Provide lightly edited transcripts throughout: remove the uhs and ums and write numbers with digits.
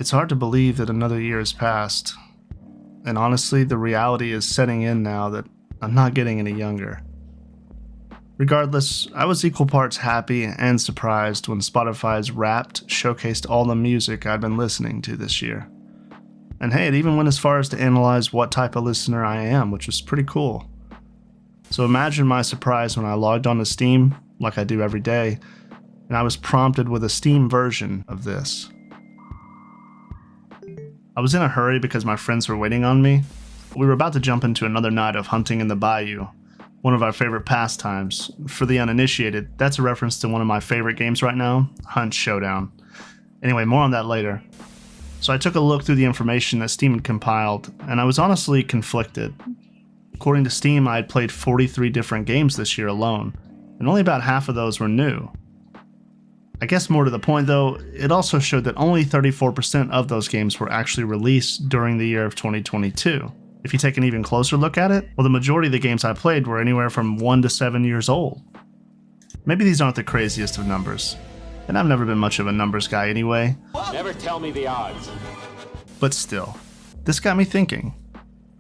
It's hard to believe that another year has passed, and honestly, the reality is setting in now that I'm not getting any younger. Regardless, I was equal parts happy and surprised when Spotify's Wrapped showcased all the music I'd been listening to this year. And hey, it even went as far as to analyze what type of listener I am, which was pretty cool. So imagine my surprise when I logged onto Steam, like I do every day, and I was prompted with a Steam version of this. I was in a hurry because my friends were waiting on me. We were about to jump into another night of hunting in the bayou, one of our favorite pastimes. For the uninitiated, that's a reference to one of my favorite games right now, Hunt Showdown. Anyway, more on that later. So I took a look through the information that Steam had compiled, and I was honestly conflicted. According to Steam, I had played 43 different games this year alone, and only about half of those were new. I guess more to the point though, it also showed that only 34% of those games were actually released during the year of 2022. If you take an even closer look at it, well, the majority of the games I played were anywhere from 1 to 7 years old. Maybe these aren't the craziest of numbers, and I've never been much of a numbers guy anyway. Never tell me the odds. But still, this got me thinking.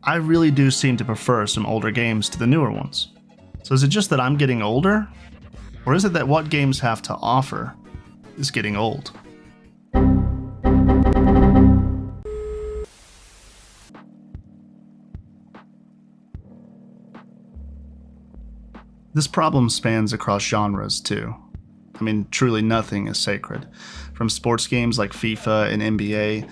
I really do seem to prefer some older games to the newer ones. So is it just that I'm getting older? Or is it that what games have to offer is getting old? This problem spans across genres too. I mean, truly nothing is sacred. From sports games like FIFA and NBA,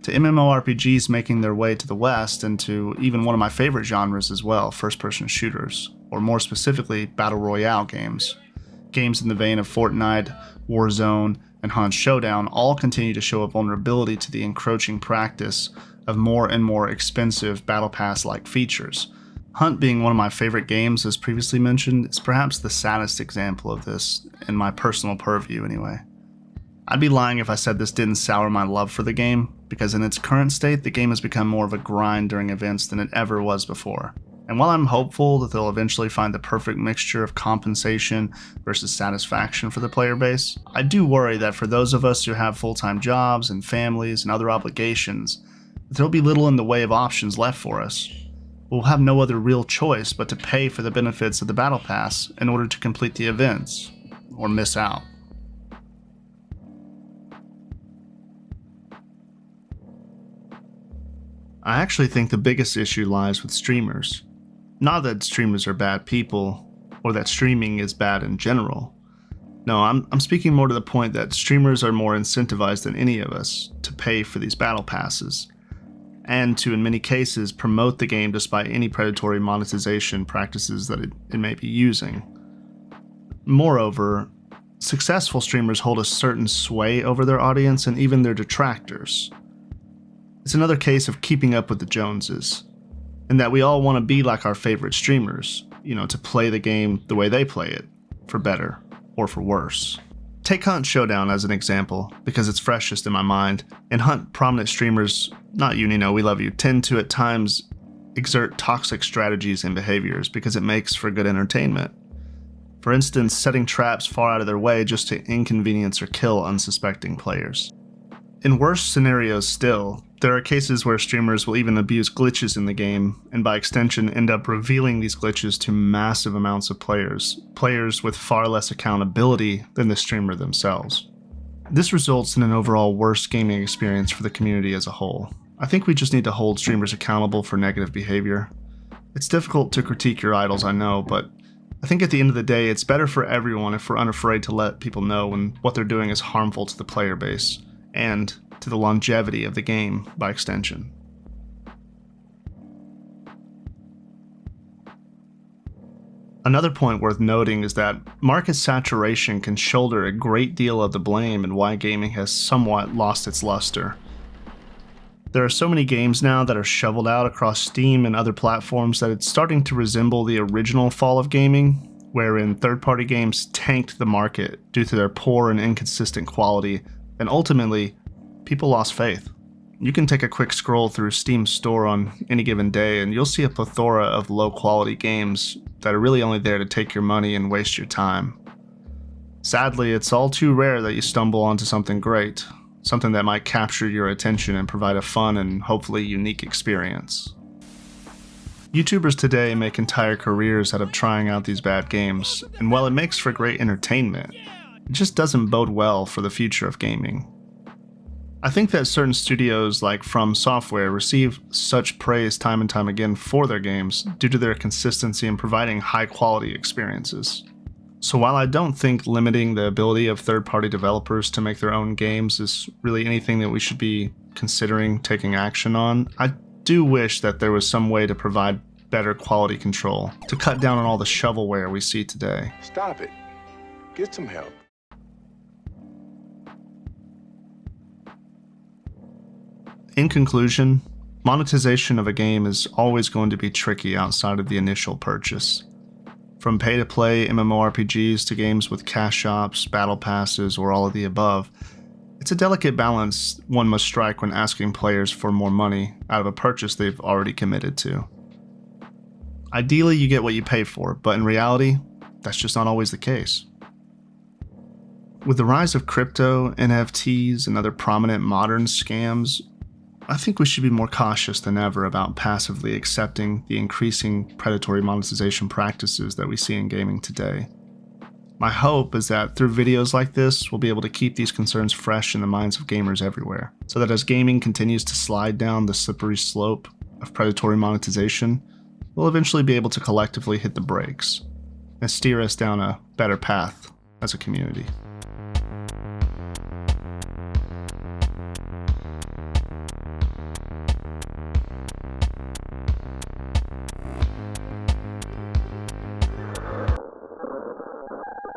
to MMORPGs making their way to the West, and to even one of my favorite genres as well, first-person shooters, or more specifically, Battle Royale games. Games in the vein of Fortnite, Warzone, and Hunt Showdown all continue to show a vulnerability to the encroaching practice of more and more expensive Battle Pass-like features. Hunt, being one of my favorite games, as previously mentioned, is perhaps the saddest example of this, in my personal purview anyway. I'd be lying if I said this didn't sour my love for the game, because in its current state, the game has become more of a grind during events than it ever was before. And while I'm hopeful that they'll eventually find the perfect mixture of compensation versus satisfaction for the player base, I do worry that for those of us who have full-time jobs and families and other obligations, there'll be little in the way of options left for us. We'll have no other real choice but to pay for the benefits of the Battle Pass in order to complete the events, or miss out. I actually think the biggest issue lies with streamers. Not that streamers are bad people, or that streaming is bad in general. No, I'm speaking more to the point that streamers are more incentivized than any of us to pay for these battle passes, and to, in many cases, promote the game despite any predatory monetization practices that it may be using. Moreover, successful streamers hold a certain sway over their audience and even their detractors. It's another case of keeping up with the Joneses, in that we all want to be like our favorite streamers, to play the game the way they play it, for better or for worse. Take Hunt Showdown as an example, because it's freshest in my mind. In Hunt, prominent streamers, not you, Nino, we love you, tend to at times exert toxic strategies and behaviors because it makes for good entertainment. For instance, setting traps far out of their way just to inconvenience or kill unsuspecting players. In worse scenarios still, there are cases where streamers will even abuse glitches in the game, and by extension end up revealing these glitches to massive amounts of players with far less accountability than the streamer themselves. This results in an overall worse gaming experience for the community as a whole. I think we just need to hold streamers accountable for negative behavior. It's difficult to critique your idols, I know, but I think at the end of the day, it's better for everyone if we're unafraid to let people know when what they're doing is harmful to the player base, and to the longevity of the game by extension. Another point worth noting is that market saturation can shoulder a great deal of the blame in why gaming has somewhat lost its luster. There are so many games now that are shoveled out across Steam and other platforms that it's starting to resemble the original fall of gaming, wherein third-party games tanked the market due to their poor and inconsistent quality, and ultimately, people lost faith. You can take a quick scroll through Steam's store on any given day and you'll see a plethora of low-quality games that are really only there to take your money and waste your time. Sadly, it's all too rare that you stumble onto something great, something that might capture your attention and provide a fun and hopefully unique experience. YouTubers today make entire careers out of trying out these bad games, and while it makes for great entertainment, it just doesn't bode well for the future of gaming. I think that certain studios like From Software receive such praise time and time again for their games due to their consistency in providing high-quality experiences. So while I don't think limiting the ability of third-party developers to make their own games is really anything that we should be considering taking action on, I do wish that there was some way to provide better quality control to cut down on all the shovelware we see today. Stop it. Get some help. In conclusion, monetization of a game is always going to be tricky outside of the initial purchase. From pay-to-play MMORPGs to games with cash shops, battle passes, or all of the above, it's a delicate balance one must strike when asking players for more money out of a purchase they've already committed to. Ideally, you get what you pay for, but in reality, that's just not always the case. With the rise of crypto, NFTs, and other prominent modern scams, I think we should be more cautious than ever about passively accepting the increasing predatory monetization practices that we see in gaming today. My hope is that through videos like this, we'll be able to keep these concerns fresh in the minds of gamers everywhere, so that as gaming continues to slide down the slippery slope of predatory monetization, we'll eventually be able to collectively hit the brakes and steer us down a better path as a community.